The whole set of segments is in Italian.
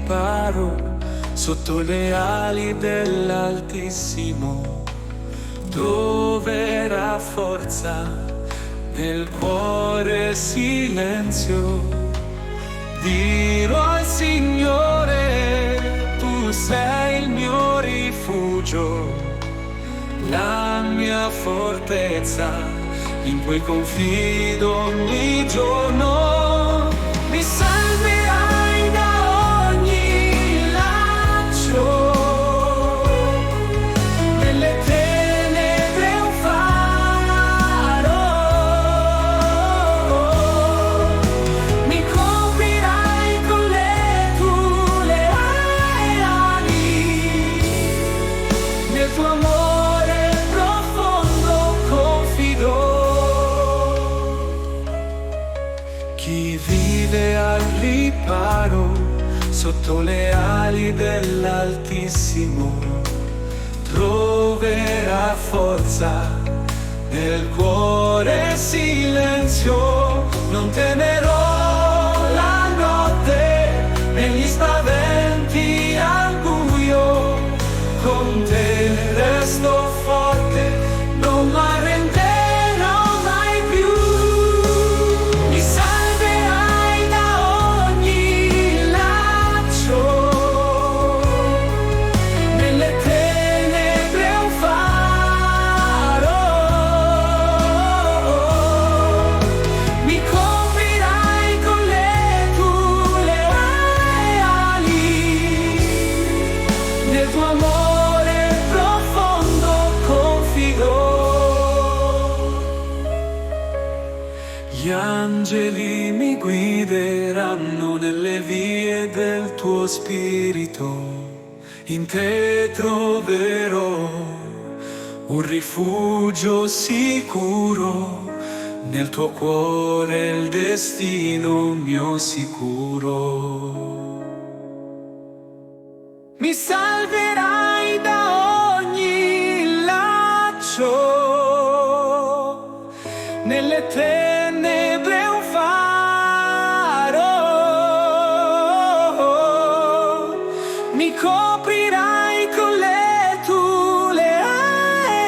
riparo sotto le ali dell'Altissimo. Troverà forza nel cuore silenzio. Dirò al Signore, tu sei il mio rifugio, la mia fortezza, in cui confido ogni giorno. Mi salverai da ogni laccio, nelle tenebre un faro. Mi coprirai con le tue ali, nel tuo amore profondo confido. Chi vive al riparo sotto le ali dell'Altissimo troverà forza nel cuore silenzio. Non temerò la notte negli spaventi al buio, con te resto forte, non mi arrenderò mai più. Mi salverai da ogni laccio, nelle tenebre un faro. Mi coprirai con le tue ali, nel tuo amore profondo confido. Gli angeli mi guideranno nelle vie del tuo spirito. In te troverò un rifugio sicuro, nel tuo cuore il destino mio sicuro. Mi salverai da ogni laccio, nelle tenebre un faro. Mi coprirai con le tue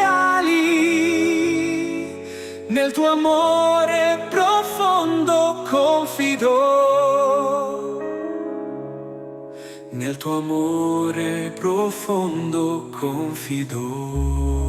ali, nel tuo amore profondo confido. Nel tuo amore profondo confido.